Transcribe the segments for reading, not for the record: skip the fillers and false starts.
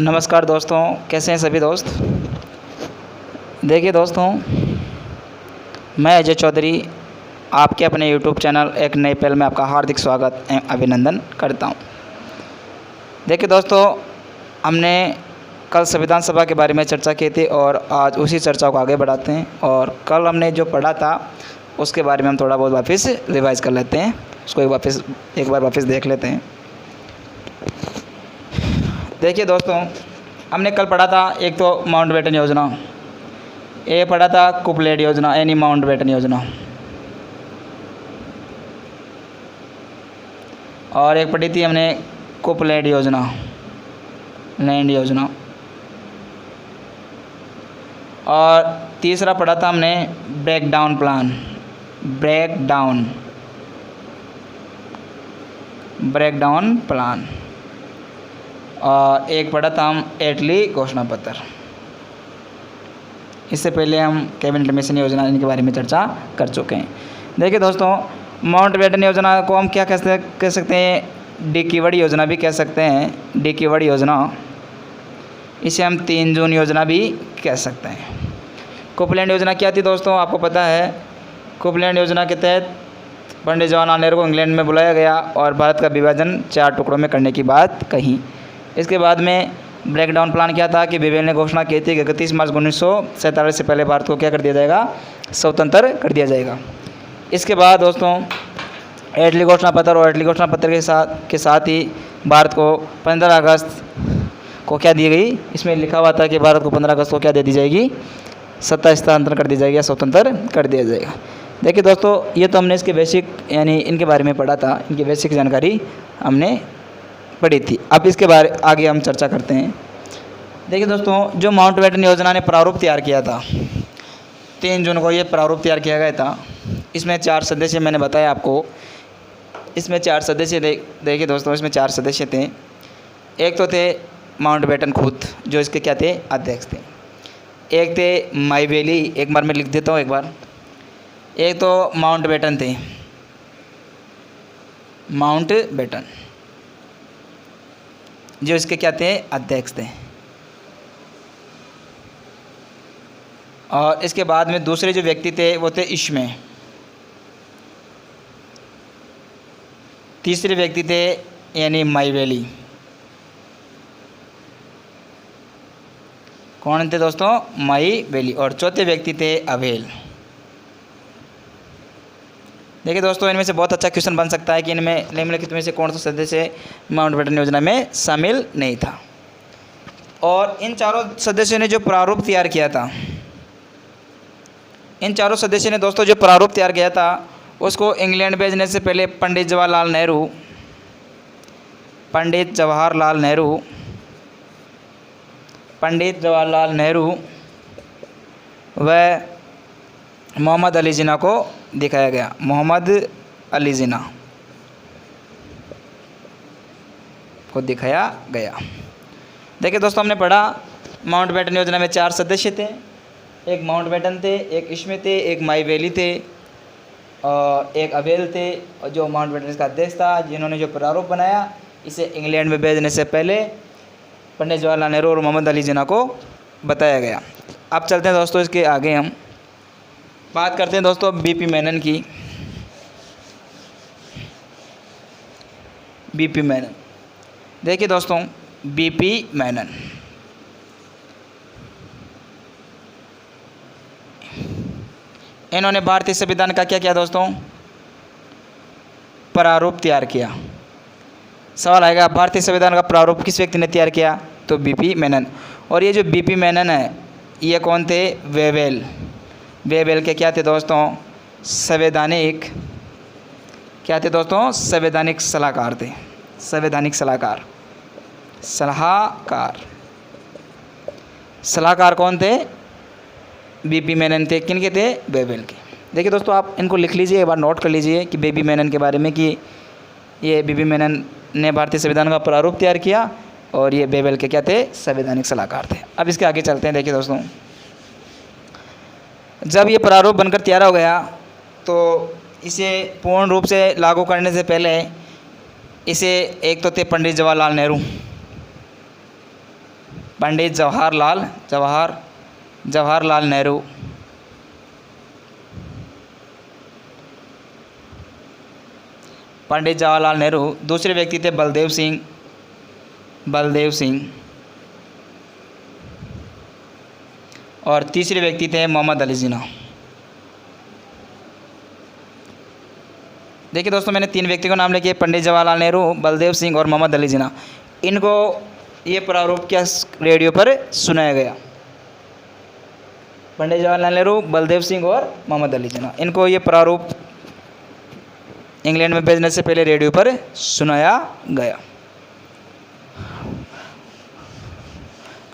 नमस्कार दोस्तों, कैसे हैं सभी दोस्त। देखिए दोस्तों, मैं अजय चौधरी आपके अपने यूट्यूब चैनल एक नए पहल में आपका हार्दिक स्वागत एवं अभिनंदन करता हूं। देखिए दोस्तों, हमने कल संविधान सभा के बारे में चर्चा की थी और आज उसी चर्चा को आगे बढ़ाते हैं। और कल हमने जो पढ़ा था उसके बारे में हम थोड़ा बहुत वापस रिवाइज़ कर लेते हैं, उसको एक बार वापस देख लेते हैं। देखिए दोस्तों, हमने कल पढ़ा था एक तो माउंटबेटन योजना, ये पढ़ा था कुपलेट योजना यानी माउंटबेटन योजना, और एक पढ़ी थी हमने कुपलेट योजना, लैंड योजना, और तीसरा पढ़ा था हमने ब्रेकडाउन प्लान, ब्रेकडाउन प्लान, और एक पढ़ा था हम एटली घोषणा पत्र। इससे पहले हम कैबिनेट मिशन योजना इनके बारे में चर्चा कर चुके हैं। देखिए दोस्तों, माउंटबेटन योजना को हम क्या कह सकते हैं, डी कीवर्ड योजना भी कह सकते हैं। डी कीवर्ड योजना, इसे हम 3 जून योजना भी कह सकते हैं। कुपलैंड योजना क्या थी दोस्तों, आपको पता है। कुपलैंड योजना के तहत पंडित जवाहरलाल नेहरू को इंग्लैंड में बुलाया गया और भारत का विभाजन 4 टुकड़ों में करने की बात कही। इसके बाद में ब्रेकडाउन प्लान क्या था कि बेवेल ने घोषणा की थी कि 31 मार्च 1947 से पहले भारत को क्या कर दिया जाएगा, स्वतंत्र कर दिया जाएगा। इसके बाद दोस्तों एटली घोषणा पत्र, और एटली घोषणा पत्र के साथ ही भारत को 15 अगस्त को क्या दी गई, इसमें लिखा हुआ था कि भारत को 15 अगस्त को क्या दे दी जाएगी, सत्ता हस्तांतरण कर दी जाएगी या स्वतंत्र कर दिया जाएगा। देखिए दोस्तों, ये तो हमने इसके बेसिक यानी इनके बारे में पढ़ा था, इनकी बेसिक जानकारी हमने पढ़ी थी। अब इसके बारे आगे हम चर्चा करते हैं। देखिए दोस्तों, जो माउंटबेटन योजना ने प्रारूप तैयार किया था, 3 जून को ये प्रारूप तैयार किया गया था। इसमें 4 सदस्य मैंने बताया आपको, इसमें 4 सदस्य देखिए दोस्तों, इसमें 4 सदस्य थे। एक तो थे माउंटबेटन खुद, जो इसके क्या थे, अध्यक्ष थे। एक थे माईवेली, एक बार मैं लिख देता हूँ एक बार। एक तो माउंटबेटन थे, माउंटबेटन, जो इसके क्या थे, अध्यक्ष थे। और इसके बाद में दूसरे जो व्यक्ति थे वो थे इश्मे। तीसरे व्यक्ति थे यानी माईवेली। कौन थे दोस्तों, माईवेली। और चौथे व्यक्ति थे अवेल। देखिए दोस्तों, इनमें से बहुत अच्छा क्वेश्चन बन सकता है कि इनमें निम्नलिखित में से कौन सा सदस्य माउंटबेटन योजना में शामिल नहीं था। और इन चारों सदस्यों ने जो प्रारूप तैयार किया था, इन चारों सदस्यों ने दोस्तों जो प्रारूप तैयार किया था उसको इंग्लैंड भेजने से पहले पंडित जवाहरलाल नेहरू व मोहम्मद अली जिन्ना को दिखाया गया। मोहम्मद अली जिन्ना को दिखाया गया। देखिए दोस्तों, हमने पढ़ा माउंटबेटन योजना में 4 सदस्य थे। एक माउंटबेटन थे, एक इश्मे थे, एक माईवेली थे और एक अवेल थे, और जो माउंटबेटन का अध्यक्ष था, जिन्होंने जो प्रारूप बनाया इसे इंग्लैंड में भेजने से पहले पंडित जवाहरलाल नेहरू और मोहम्मद अली जिन्ना को बताया गया। अब चलते हैं दोस्तों, इसके आगे हम बात करते हैं दोस्तों बीपी मेनन की। बीपी मेनन, देखिए दोस्तों, बीपी मेनन इन्होंने भारतीय संविधान का क्या किया दोस्तों, प्रारूप तैयार किया। सवाल आएगा, भारतीय संविधान का प्रारूप किस व्यक्ति ने तैयार किया, तो बीपी मेनन। और ये जो बीपी मेनन है, ये कौन थे, वेवेल के क्या थे दोस्तों, संवैधानिक क्या थे दोस्तों, संवैधानिक सलाहकार थे। संवैधानिक सलाहकार कौन थे, बीपी मेनन थे। किन के थे, वेवेल के। देखिए दोस्तों, आप इनको लिख लीजिए, एक बार नोट कर लीजिए कि बीपी मेनन के बारे में, कि ये बीपी मेनन ने भारतीय संविधान का प्रारूप तैयार किया और ये वेवेल के क्या थे, संवैधानिक सलाहकार थे। अब इसके आगे चलते हैं। देखिए दोस्तों, जब ये प्रारूप बनकर तैयार हो गया तो इसे पूर्ण रूप से लागू करने से पहले इसे एक तो थे पंडित जवाहरलाल नेहरू, पंडित जवाहरलाल नेहरू। पंडित जवाहरलाल नेहरू। दूसरे व्यक्ति थे बलदेव सिंह। और तीसरे व्यक्ति थे मोहम्मद अली जिन्ना। देखिए दोस्तों, मैंने 3 व्यक्ति को नाम लिखे, पंडित जवाहरलाल नेहरू, बलदेव सिंह और मोहम्मद अली जिन्ना। इनको ये प्रारूप क्या रेडियो पर सुनाया गया? पंडित जवाहरलाल नेहरू, बलदेव सिंह और मोहम्मद अली जिन्ना, इनको ये प्रारूप इंग्लैंड में भेजने से पहले रेडियो पर सुनाया गया।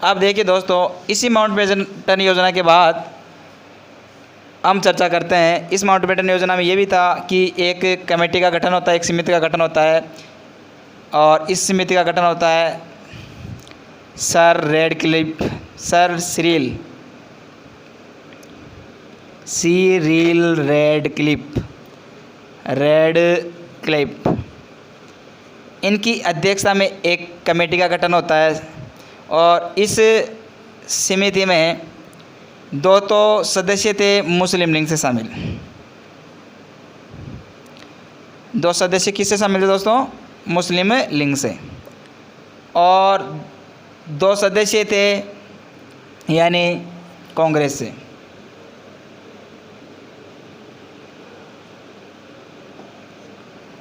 अब देखिए दोस्तों, इसी माउंटबेटन योजना के बाद हम चर्चा करते हैं। इस माउंटबेटन योजना में ये भी था कि एक कमेटी का गठन होता है, एक समिति का गठन होता है, और इस समिति का गठन होता है सर सिरिल रेडक्लिफ। इनकी अध्यक्षता में एक कमेटी का गठन होता है, और इस समिति में 2 तो सदस्य थे मुस्लिम लीग से शामिल। 2 सदस्य किससे शामिल थे दोस्तों? मुस्लिम लीग से। और 2 सदस्य थे यानी कांग्रेस से।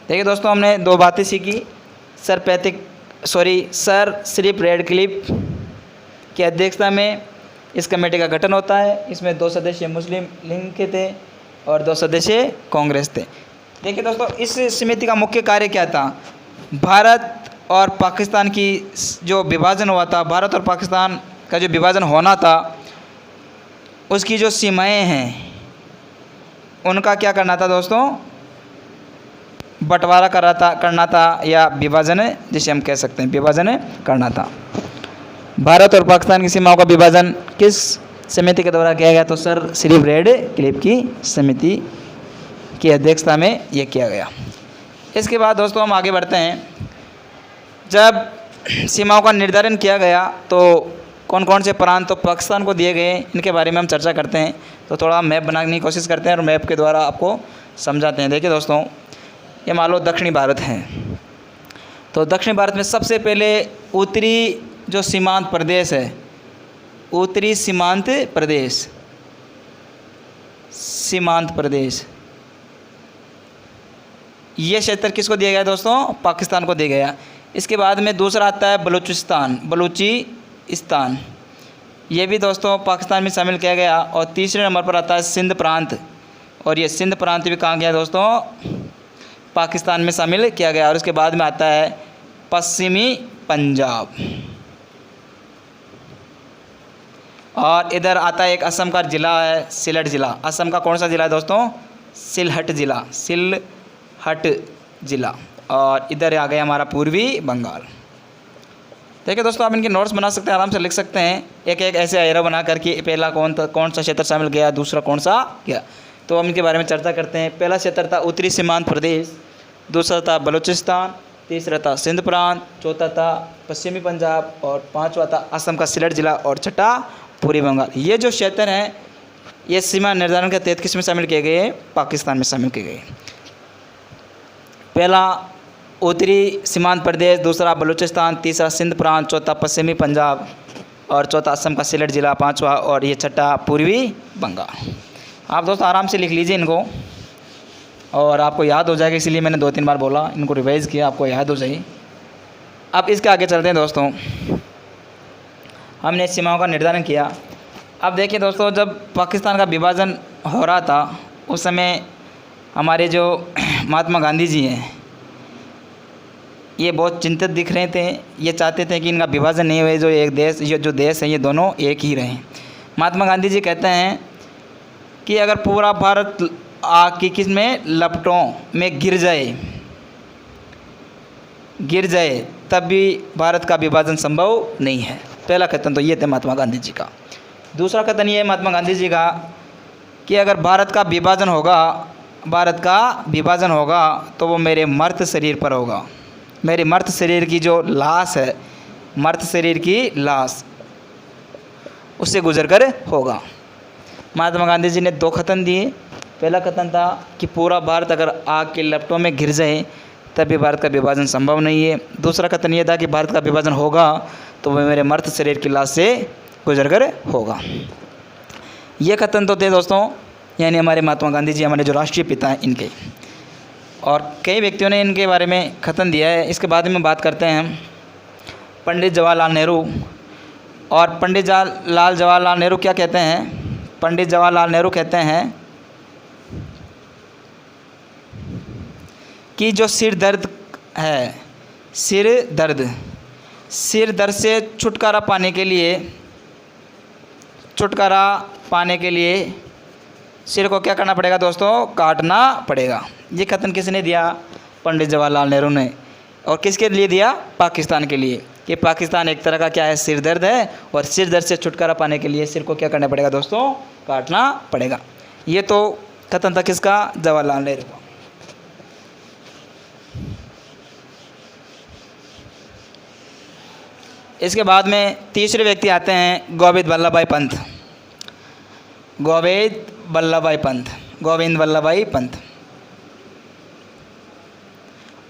देखिए दोस्तों, हमने 2 बातें सीखी। सर सिरिल रेडक्लिफ की अध्यक्षता में इस कमेटी का गठन होता है। इसमें 2 सदस्य मुस्लिम लीग के थे और 2 सदस्य कांग्रेस थे। देखिए दोस्तों, इस समिति का मुख्य कार्य क्या था? भारत और पाकिस्तान की जो विभाजन हुआ था, भारत और पाकिस्तान का जो विभाजन होना था, उसकी जो सीमाएं हैं उनका क्या करना था दोस्तों? बंटवारा करना था, या विभाजन जिसे हम कह सकते हैं विभाजन करना था। भारत और पाकिस्तान की सीमाओं का विभाजन किस समिति के द्वारा किया गया? तो सर सिरिल रेडक्लिफ की समिति की अध्यक्षता में यह किया गया। इसके बाद दोस्तों हम आगे बढ़ते हैं। जब सीमाओं का निर्धारण किया गया तो कौन कौन से प्रांत तो पाकिस्तान को दिए गए, इनके बारे में हम चर्चा करते हैं। तो थोड़ा मैप बनाने की कोशिश करते हैं और मैप के द्वारा आपको समझाते हैं। देखिए दोस्तों, ये मान लो दक्षिणी भारत है, तो दक्षिणी भारत में सबसे पहले उत्तरी जो सीमांत प्रदेश है, उत्तरी सीमांत प्रदेश, ये क्षेत्र किसको दिया गया दोस्तों? पाकिस्तान को दिया गया। इसके बाद में दूसरा आता है बलूचिस्तान, ये भी दोस्तों पाकिस्तान में शामिल किया गया। और तीसरे नंबर पर आता है सिंध प्रांत, और ये सिंध प्रांत भी कहाँ गया दोस्तों? पाकिस्तान में शामिल किया गया। और उसके बाद में आता है पश्चिमी पंजाब, और इधर आता है एक असम का ज़िला है सिलहट ज़िला। असम का कौन सा ज़िला है दोस्तों? सिलहट ज़िला। और इधर आ गया हमारा पूर्वी बंगाल। देखिए दोस्तों, आप इनके नोट्स बना सकते हैं, आराम से लिख सकते हैं, एक एक ऐसे एरो बना करके पहला कौन सा क्षेत्र शामिल गया, दूसरा कौन सा गया। तो हम इनके बारे में चर्चा करते हैं। पहला क्षेत्र था उत्तरी सीमांत प्रदेश, दूसरा था बलूचिस्तान, तीसरा था सिंध प्रांत, चौथा था पश्चिमी पंजाब, और 5वां था असम का सिलहट ज़िला, और छठा पूर्वी बंगाल। ये जो क्षेत्र हैं ये सीमा निर्धारण के तहत किस में शामिल किए गए? पाकिस्तान में शामिल किए गए। पहला उत्तरी सीमांत प्रदेश, दूसरा बलूचिस्तान, तीसरा सिंध प्रांत, चौथा पश्चिमी पंजाब, और चौथा असम का सिलहट ज़िला, 5वां, और ये छठा पूर्वी बंगाल। आप दोस्तों आराम से लिख लीजिए इनको, और आपको याद हो जाएगा, इसीलिए मैंने 2-3 बार बोला, इनको रिवाइज़ किया, आपको याद हो जाए। अब इसके आगे चलते हैं दोस्तों। हमने सीमाओं का निर्धारण किया। अब देखिए दोस्तों, जब पाकिस्तान का विभाजन हो रहा था उस समय हमारे जो महात्मा गांधी जी हैं ये बहुत चिंतित दिख रहे थे। ये चाहते थे कि इनका विभाजन नहीं हुए, जो देश है ये दोनों एक ही रहें। महात्मा गांधी जी कहते हैं कि अगर पूरा भारत आग किस में लपटों में गिर जाए तब भी भारत का विभाजन संभव नहीं है। पहला कथन तो ये थे महात्मा गांधी जी का। दूसरा कथन ये है महात्मा गांधी जी का कि अगर भारत का विभाजन होगा तो वो मेरे मर्त शरीर पर होगा। मेरे मर्त शरीर की जो लाश है, मर्त शरीर की लाश उससे गुजर कर होगा। महात्मा गांधी जी ने 2 कथन दिए। पहला कथन था कि पूरा भारत अगर आग के लपटों में घिर जाए तभी भारत का विभाजन संभव नहीं है। दूसरा कथन यह था कि भारत का विभाजन होगा तो वह मेरे मर्त शरीर की लाश से गुजर कर होगा। ये कथन तो थे दोस्तों, यानी हमारे महात्मा गांधी जी, हमारे जो राष्ट्रीय पिता हैं, इनके। और कई व्यक्तियों ने इनके बारे में कथन दिया है। इसके बाद में बात करते हैं पंडित जवाहरलाल नेहरू। और पंडित जवाहरलाल नेहरू क्या कहते हैं? पंडित जवाहरलाल नेहरू कहते हैं कि जो सिर दर्द है, सिर दर्द से छुटकारा पाने के लिए सिर को क्या करना पड़ेगा दोस्तों? काटना पड़ेगा। ये कथन किसने दिया? पंडित जवाहरलाल नेहरू ने। और किसके लिए दिया? पाकिस्तान के लिए, कि पाकिस्तान एक तरह का क्या है? सिर दर्द है, और सिर दर्द से छुटकारा पाने के लिए सिर को क्या करना पड़ेगा दोस्तों? काटना पड़ेगा। ये तो कथन था किसका? जवाहरलाल नेहरू का। इसके बाद में तीसरे व्यक्ति आते हैं गोविंद वल्लभ भाई पंत।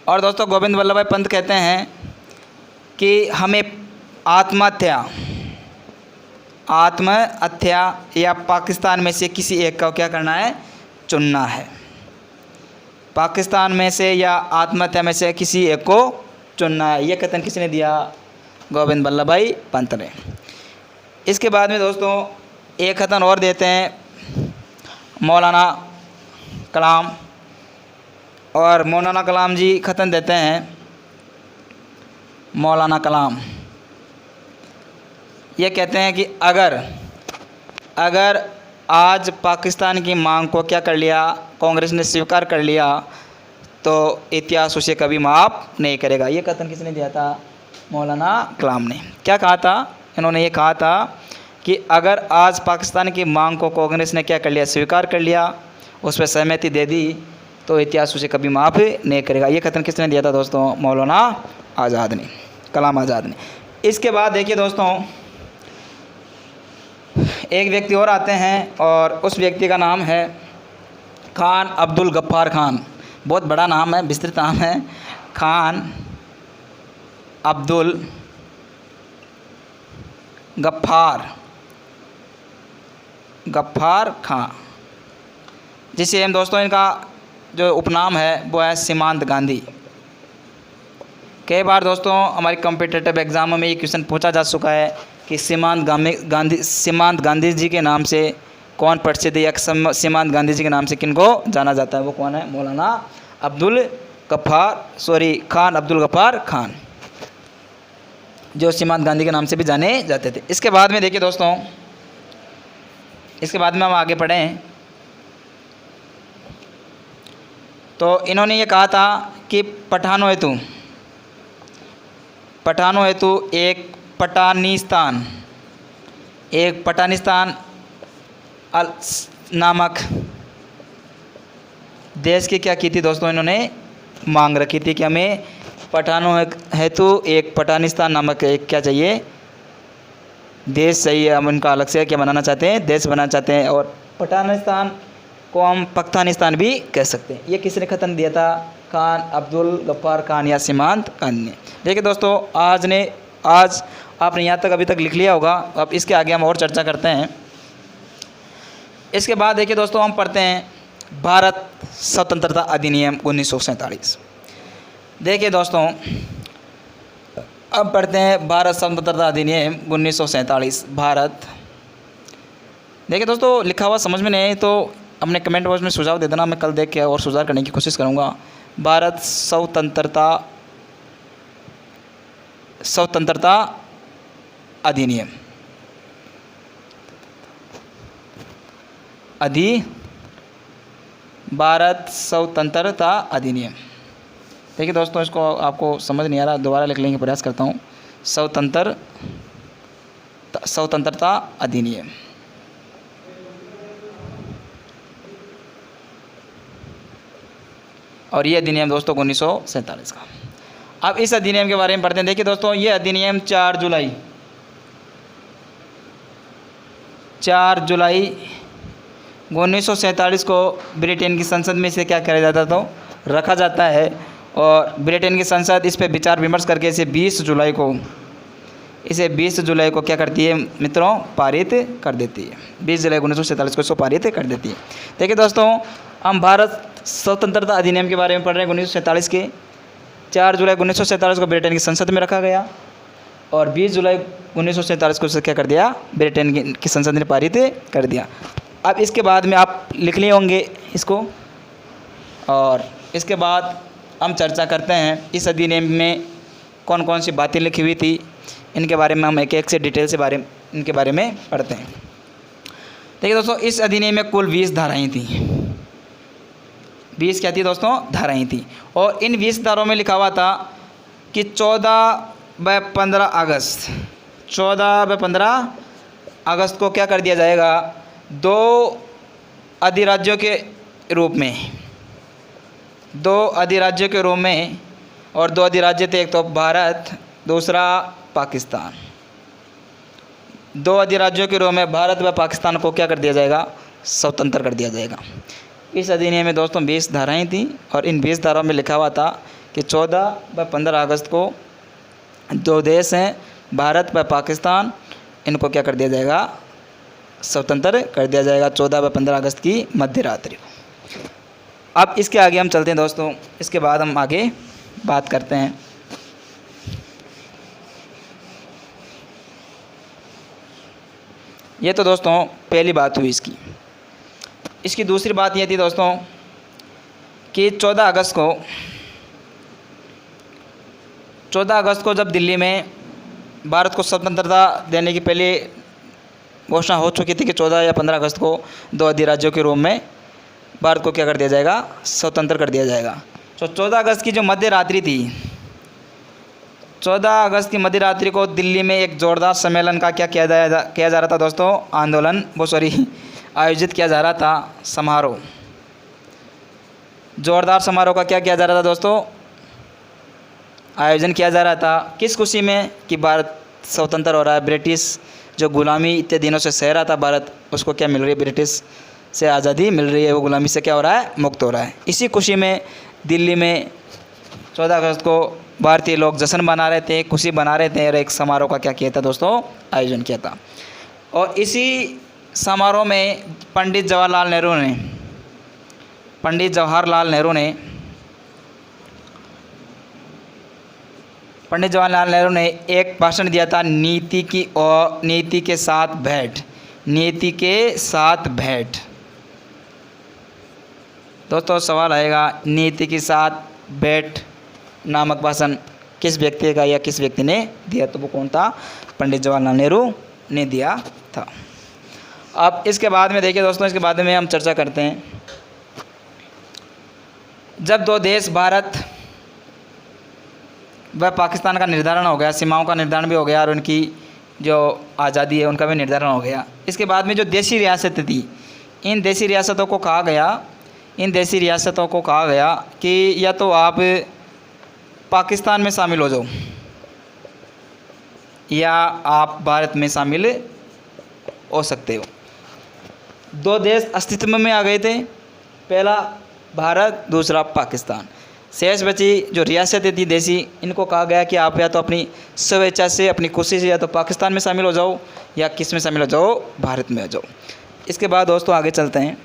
और दोस्तों गोविंद वल्लभ भाई पंत कहते हैं कि हमें आत्महत्या या पाकिस्तान में से किसी एक का क्या करना है? चुनना है। पाकिस्तान में से या आत्महत्या में से किसी एक को चुनना है। ये कथन किसने दिया? गोविंद वल्लभ भाई पंत ने। इसके बाद में दोस्तों एक कथन और देते हैं मौलाना कलाम। और मौलाना कलाम जी कथन देते हैं, मौलाना कलाम ये कहते हैं कि अगर आज पाकिस्तान की मांग को क्या कर लिया? कांग्रेस ने स्वीकार कर लिया तो इतिहास उसे कभी माफ़ नहीं करेगा। ये कथन किसने दिया था? मौलाना कलाम ने। क्या कहा था? इन्होंने ये कहा था कि अगर आज पाकिस्तान की मांग को कांग्रेस ने क्या कर लिया? स्वीकार कर लिया, उस पर सहमति दे दी, तो इतिहास उसे कभी माफ़ नहीं करेगा। ये कथन किसने दिया था दोस्तों? मौलाना आज़ाद ने, कलाम आज़ाद ने। इसके बाद देखिए दोस्तों एक व्यक्ति और आते हैं और उस व्यक्ति का नाम है खान अब्दुल गफ्फार खान। बहुत बड़ा नाम है, विस्तृत नाम है, खान अब्दुल गफ्फार खान, जिसे हम दोस्तों इनका जो उपनाम है वो है सीमांत गांधी। कई बार दोस्तों हमारी कॉम्पिटिटिव एग्ज़ामों में ये क्वेश्चन पूछा जा चुका है कि सीमांत गांधी जी के नाम से कौन प्रसिद्ध, या सीमांत गांधी जी के नाम से किनको जाना जाता है? वो कौन है? मौलाना खान अब्दुल गफ्फार खान, जो सीमांत गांधी के नाम से भी जाने जाते थे। इसके बाद में देखिए दोस्तों, इसके बाद में हम आगे बढ़ें तो इन्होंने ये कहा था कि पठानों हेतु एक पठानिस्तान नामक देश की क्या की थी दोस्तों? इन्होंने मांग रखी थी कि हमें पठानों हेतु एक पठानिस्तान नामक एक क्या चाहिए? देश चाहिए। हम उनका अलग से क्या बनाना चाहते हैं? देश बनाना चाहते हैं। और पठानिस्तान को हम पख्तानिस्तान भी कह सकते हैं। ये किसने कथन दिया था? खान अब्दुल गफ्फार खान या सीमांत गांधी ने। देखिए दोस्तों आज आपने यहाँ तक अभी तक लिख लिया होगा। अब इसके आगे हम और चर्चा करते हैं। इसके बाद देखिए दोस्तों हम पढ़ते हैं भारत स्वतंत्रता अधिनियम 1947। देखिए दोस्तों अब पढ़ते हैं भारत स्वतंत्रता अधिनियम 1947। भारत, देखिए दोस्तों लिखा हुआ समझ में नहीं आए तो अपने कमेंट बॉक्स में सुझाव दे देना, मैं कल देख के और सुधार करने की कोशिश करूँगा। भारत स्वतंत्रता अधिनियम भारत स्वतंत्रता अधिनियम। देखिए दोस्तों इसको आपको समझ नहीं आ रहा, दोबारा लिख लेंगे, प्रयास करता हूँ। स्वतंत्रता अधिनियम। और ये अधिनियम दोस्तों 1947 का। अब इस अधिनियम के बारे में पढ़ते हैं। देखिए दोस्तों ये अधिनियम 4 जुलाई 4 जुलाई 1947 को ब्रिटेन की संसद में इसे क्या किया जाता तो रखा जाता है, और ब्रिटेन की संसद इस पे विचार विमर्श करके इसे 20 जुलाई को क्या करती है मित्रों, पारित कर देती है। 20 जुलाई 1947 को इसको पारित कर देती है। देखिए दोस्तों, हम भारत स्वतंत्रता अधिनियम के बारे में पढ़ रहे हैं 1947 के। 4 जुलाई 1947 को ब्रिटेन की संसद में रखा गया, और 20 जुलाई 1947 को इसे क्या कर दिया, ब्रिटेन की संसद ने पारित कर दिया। अब इसके बाद में आप लिख लिए होंगे इसको, और इसके बाद हम चर्चा करते हैं इस अधिनियम में कौन कौन सी बातें लिखी हुई थी, इनके बारे में हम एक एक से डिटेल से इनके बारे में पढ़ते हैं। देखिए दोस्तों, इस अधिनियम में कुल 20 धाराएँ थी। 20 क्या थी दोस्तों, धाराएँ थी, और इन 20 धाराओं में लिखा हुआ था कि 14/15 अगस्त को क्या कर दिया जाएगा, 2 अधिराज्यों के रूप में, और 2 अधिराज्य थे, एक तो भारत, दूसरा पाकिस्तान। 2 अधिराज्यों के रूप में भारत व पाकिस्तान को क्या कर दिया जाएगा, स्वतंत्र कर दिया जाएगा। इस अधिनियम में दोस्तों 20 धाराएँ थीं, और इन 20 धाराओं में लिखा हुआ था कि 14/15 अगस्त को 2 देश हैं, भारत व पाकिस्तान, इनको क्या कर दिया जाएगा, स्वतंत्र कर दिया जाएगा 14/15 अगस्त की मध्य रात्रि को। अब इसके आगे हम चलते हैं दोस्तों, इसके बाद हम आगे बात करते हैं। ये तो दोस्तों पहली बात हुई इसकी। इसकी दूसरी बात ये थी दोस्तों कि 14 अगस्त को जब दिल्ली में भारत को स्वतंत्रता देने की पहले घोषणा हो चुकी थी कि 14 या 15 अगस्त को 2 अधिराज्यों के रूप में भारत को क्या कर दिया जाएगा, स्वतंत्र कर दिया जाएगा। तो 14 अगस्त की जो मध्य रात्रि थी, 14 अगस्त की मध्य रात्रि को दिल्ली में एक जोरदार सम्मेलन का क्या किया जा रहा था दोस्तों, आयोजित किया जा रहा था समारोह। जोरदार समारोह का क्या किया जा रहा था दोस्तों, आयोजन किया जा रहा था। किस खुशी में कि भारत स्वतंत्र हो रहा है, ब्रिटिश जो गुलामी इतने दिनों से सह रहा था भारत, उसको क्या मिल रही है, ब्रिटिश से आज़ादी मिल रही है, वो गुलामी से क्या हो रहा है, मुक्त हो रहा है। इसी खुशी में दिल्ली में 14 अगस्त को भारतीय लोग जश्न मना रहे थे, खुशी मना रहे थे, और एक समारोह का क्या किया था दोस्तों, आयोजन किया था। और इसी समारोह में पंडित जवाहरलाल नेहरू ने एक भाषण दिया था, नीति के साथ भेंट। दोस्तों सवाल आएगा, नीति के साथ भेंट नामक भाषण किस व्यक्ति का या किस व्यक्ति ने दिया, तो वो कौन था, पंडित जवाहरलाल नेहरू ने दिया था। अब इसके बाद में देखिए दोस्तों, इसके बाद में हम चर्चा करते हैं। जब 2 देश भारत व पाकिस्तान का निर्धारण हो गया, सीमाओं का निर्धारण भी हो गया, और उनकी जो आज़ादी है उनका भी निर्धारण हो गया। इसके बाद में जो देशी रियासतें थी, इन देशी रियासतों को कहा गया कि या तो आप पाकिस्तान में शामिल हो जाओ, या आप भारत में शामिल हो सकते हो। 2 देश अस्तित्व में आ गए थे, पहला भारत, दूसरा पाकिस्तान। शेष बची जो रियासतें थी देशी, इनको कहा गया कि आप या तो अपनी स्वेच्छा से, अपनी खुशी से या तो पाकिस्तान में शामिल हो जाओ, या किस में शामिल हो जाओ, भारत में हो जाओ। इसके बाद दोस्तों आगे चलते हैं।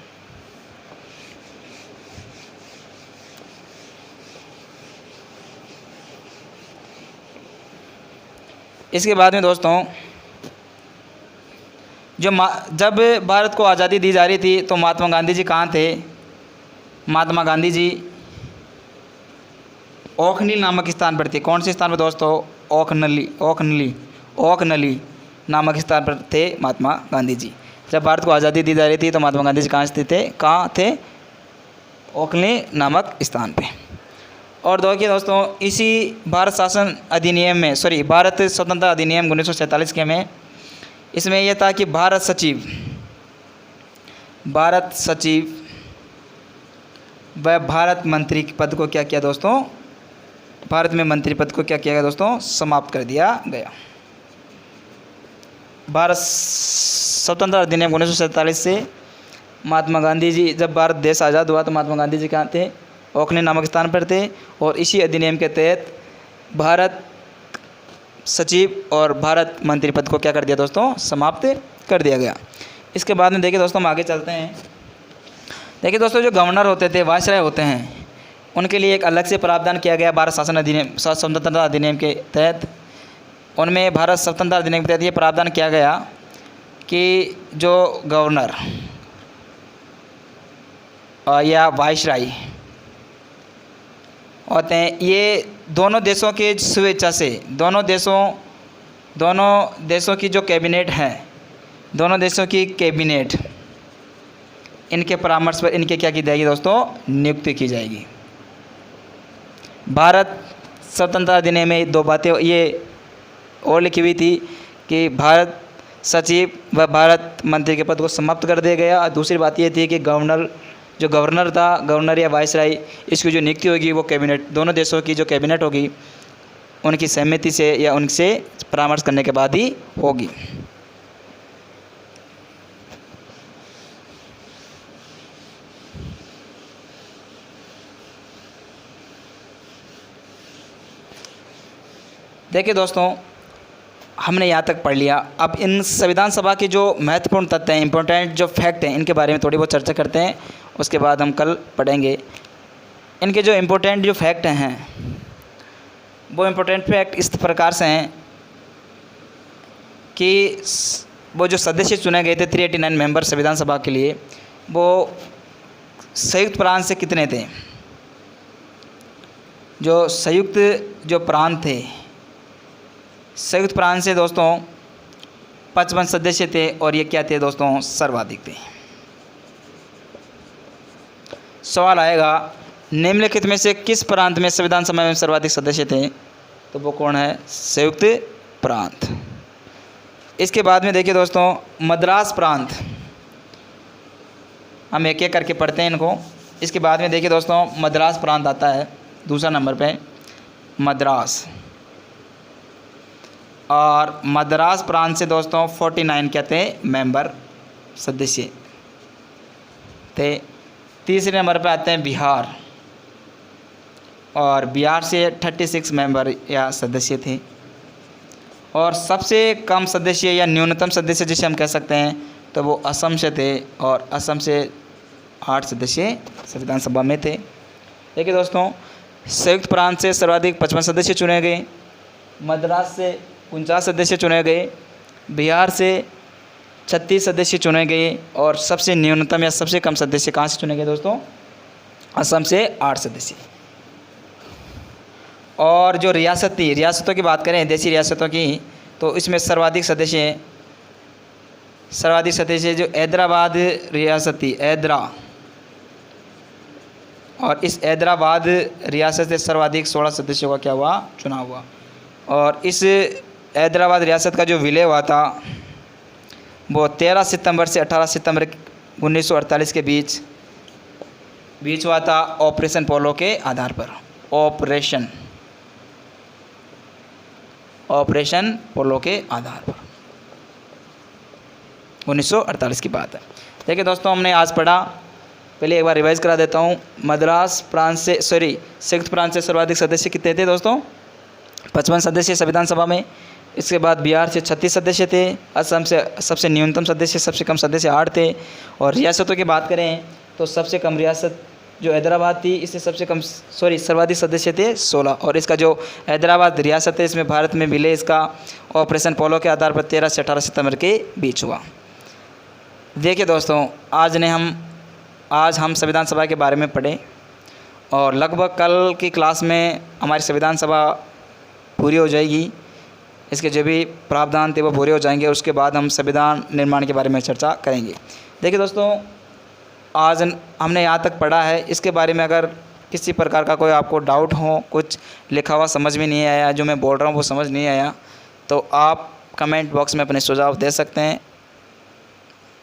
इसके बाद में दोस्तों जब भारत को आज़ादी दी जा रही थी, तो महात्मा गांधी जी कहाँ थे, महात्मा गांधी जी ओखनली नामक स्थान पर थे। कौन से स्थान पर दोस्तों, ओखनली नामक स्थान पर थे महात्मा गांधी जी। जब भारत को आज़ादी दी जा रही थी तो महात्मा गांधी जी कहाँ थे, ओखनली नामक स्थान पे। और देखिए दोस्तों, इसी भारत स्वतंत्रता अधिनियम 1947 के में, इसमें यह था कि भारत सचिव व भारत मंत्री पद को क्या किया दोस्तों, भारत में मंत्री पद को क्या किया गया दोस्तों, समाप्त कर दिया गया। भारत स्वतंत्रता अधिनियम 1947 से महात्मा गांधी जी, जब भारत देश आज़ाद हुआ तो महात्मा गांधी जी कहाँ थे? ओखली नामक स्थान पर थे। और इसी अधिनियम के तहत भारत सचिव और भारत मंत्री पद को क्या कर दिया दोस्तों? समाप्त कर दिया गया। इसके बाद में देखिए दोस्तों, हम आगे चलते हैं। देखिए दोस्तों, जो गवर्नर होते थे, वायसराय होते हैं, उनके लिए एक अलग से प्रावधान किया गया भारत शासन अधिनियम स्वतंत्रता अधिनियम के तहत। उनमें भारत स्वतंत्रता अधिनियम के तहत ये प्रावधान किया गया कि जो गवर्नर या वायसराय होते हैं, ये दोनों देशों के स्वेच्छा से दोनों देशों की जो कैबिनेट है, दोनों देशों की कैबिनेट, इनके परामर्श पर इनके क्या की जाएगी दोस्तों? नियुक्ति की जाएगी। भारत स्वतंत्रता अधिनियम में दो बातें ये और लिखी हुई थी कि भारत सचिव व भारत मंत्री के पद को समाप्त कर दिया गया। और दूसरी बात ये थी कि गवर्नर था, गवर्नर या वायसराय, इसकी जो नियुक्ति होगी वो कैबिनेट, दोनों देशों की जो कैबिनेट होगी उनकी सहमति से या उनसे परामर्श करने के बाद ही होगी। देखिए दोस्तों, हमने यहाँ तक पढ़ लिया। अब इन संविधान सभा के जो महत्वपूर्ण तथ्य हैं, इंपॉर्टेंट जो फैक्ट हैं, इनके बारे में थोड़ी बहुत चर्चा करते हैं। उसके बाद हम कल पढ़ेंगे। इनके जो इम्पोर्टेंट जो फैक्ट हैं, वो इम्पोर्टेंट फैक्ट इस प्रकार से हैं कि वो जो सदस्य चुने गए थे 389 मेंबर संविधान सभा के लिए, वो संयुक्त प्रांत से कितने थे? जो संयुक्त जो प्रांत थे, संयुक्त प्रांत से दोस्तों 55 सदस्य थे। और ये क्या थे दोस्तों? सर्वाधिक थे। सवाल आएगा, निम्नलिखित में से किस प्रांत में संविधान सभा में सर्वाधिक सदस्य थे? तो वो कौन है? संयुक्त प्रांत। इसके बाद में देखिए दोस्तों, मद्रास प्रांत, हम एक एक करके पढ़ते हैं इनको। इसके बाद में देखिए दोस्तों, मद्रास प्रांत आता है दूसरा नंबर पे, मद्रास। और मद्रास प्रांत से दोस्तों 49 क्या थे? मेंबर सदस्य थे। तीसरे नंबर पे आते हैं बिहार, और बिहार से 36 मेंबर या सदस्य थे। और सबसे कम सदस्य या न्यूनतम सदस्य जिसे हम कह सकते हैं, तो वो असम से थे, और असम से 8 सदस्य संविधान सभा में थे। देखिए दोस्तों, संयुक्त प्रांत से सर्वाधिक 55 सदस्य चुने गए, मद्रास से 49 सदस्य चुने गए, बिहार से 36 सदस्य चुने गए, और सबसे न्यूनतम या सबसे कम सदस्य कहाँ से चुने गए दोस्तों? असम से 8 सदस्य। और जो रियासतों की बात करें, देशी रियासतों की, तो इसमें सर्वाधिक सदस्य जो हैदराबाद रियासती हैदरा, और इस हैदराबाद रियासत से सर्वाधिक 16 सदस्यों का क्या हुआ? चुनाव हुआ। और इस हैदराबाद रियासत का जो विलय हुआ था वो 13 सितंबर से 18 सितंबर 1948 के बीच हुआ था, ऑपरेशन पोलो के आधार पर। ऑपरेशन पोलो के आधार पर 1948 की बात है। देखिए दोस्तों, हमने आज पढ़ा, पहले एक बार रिवाइज करा देता हूँ। संयुक्त प्रांत से सर्वाधिक सदस्य कितने थे दोस्तों? 55 सदस्य संविधान सभा में। इसके बाद बिहार से 36 सदस्य थे, असम से सबसे न्यूनतम सदस्य, सबसे कम सदस्य 8 थे। और रियासतों की बात करें तो सबसे कम रियासत जो हैदराबाद थी, इससे सर्वाधिक सदस्य थे 16। और इसका जो हैदराबाद रियासत है, इसमें भारत में विलय इसका ऑपरेशन पोलो के आधार पर 13 से 18 सितंबर के बीच हुआ। देखिए दोस्तों, आज हम संविधान सभा के बारे में पढ़े, और लगभग कल की क्लास में हमारी संविधान सभा पूरी हो जाएगी। इसके जो भी प्रावधान थे वो पूरे हो जाएंगे। उसके बाद हम संविधान निर्माण के बारे में चर्चा करेंगे। देखिए दोस्तों, आज हमने यहाँ तक पढ़ा है। इसके बारे में अगर किसी प्रकार का कोई आपको डाउट हो, कुछ लिखा हुआ समझ में नहीं आया, जो मैं बोल रहा हूँ वो समझ नहीं आया, तो आप कमेंट बॉक्स में अपने सुझाव दे सकते हैं,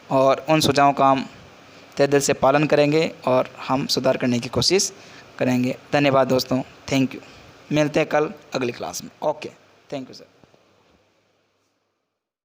और उन सुझावों का हम तहे दिल से पालन करेंगे और हम सुधार करने की कोशिश करेंगे। धन्यवाद दोस्तों, थैंक यू। मिलते हैं कल अगली क्लास में। Okay, thank you sir.